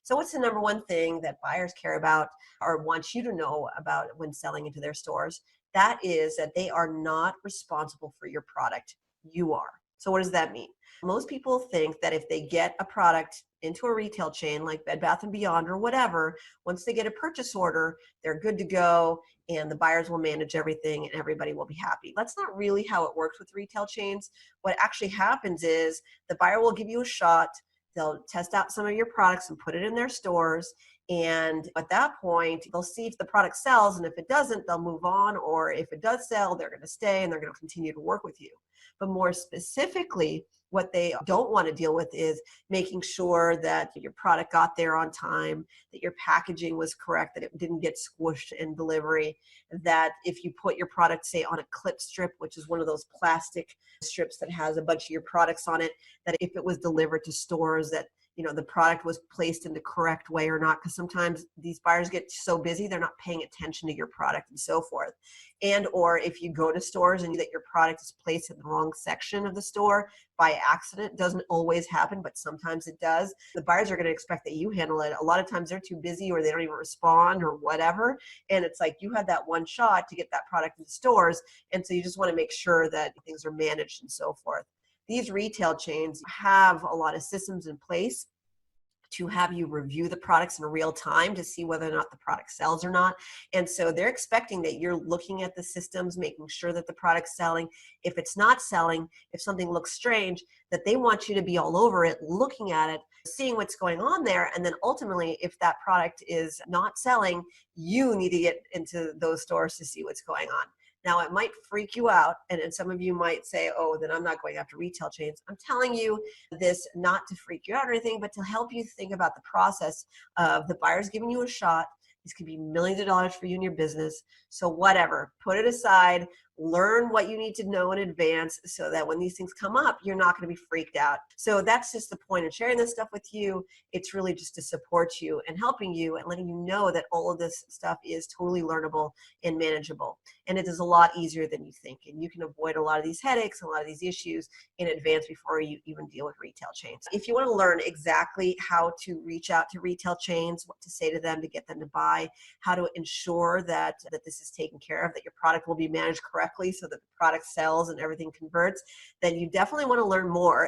So what's the number one thing that buyers care about or want you to know about when selling into their stores? That is that they are not responsible for your product. You are. So what does that mean? Most people think that if they get a product into a retail chain like Bed Bath & Beyond or whatever, once they get a purchase order, they're good to go and the buyers will manage everything and everybody will be happy. That's not really how it works with retail chains. What actually happens is the buyer will give you a shot. They'll test out some of your products and put it in their stores. And at that point, they'll see if the product sells. And if it doesn't, they'll move on. Or if it does sell, they're going to stay and they're going to continue to work with you. But more specifically, what they don't want to deal with is making sure that your product got there on time, that your packaging was correct, that it didn't get squished in delivery, that if you put your product, say, on a clip strip, which is one of those plastic strips that has a bunch of your products on it, that if it was delivered to stores that the product was placed in the correct way or not, because sometimes these buyers get so busy, they're not paying attention to your product and so forth. And or if you go to stores and that your product is placed in the wrong section of the store by accident, doesn't always happen, but sometimes it does. The buyers are going to expect that you handle it. A lot of times they're too busy or they don't even respond or whatever. And it's like you had that one shot to get that product in the stores. And so you just want to make sure that things are managed and so forth. These retail chains have a lot of systems in place to have you review the products in real time to see whether or not the product sells or not. And so they're expecting that you're looking at the systems, making sure that the product's selling. If it's not selling, if something looks strange, that they want you to be all over it, looking at it, seeing what's going on there. And then ultimately, if that product is not selling, you need to get into those stores to see what's going on. Now, it might freak you out, and some of you might say, oh, then I'm not going after retail chains. I'm telling you this not to freak you out or anything, but to help you think about the process of the buyers giving you a shot. These could be millions of dollars for you and your business. So whatever, put it aside, learn what you need to know in advance so that when these things come up, you're not going to be freaked out. So that's just the point of sharing this stuff with you. It's really just to support you and helping you and letting you know that all of this stuff is totally learnable and manageable. And it is a lot easier than you think. And you can avoid a lot of these headaches, a lot of these issues in advance before you even deal with retail chains. If you want to learn exactly how to reach out to retail chains, what to say to them to get them to buy, how to ensure that this is taken care of, that your product will be managed correctly so that the product sells and everything converts, then you definitely want to learn more.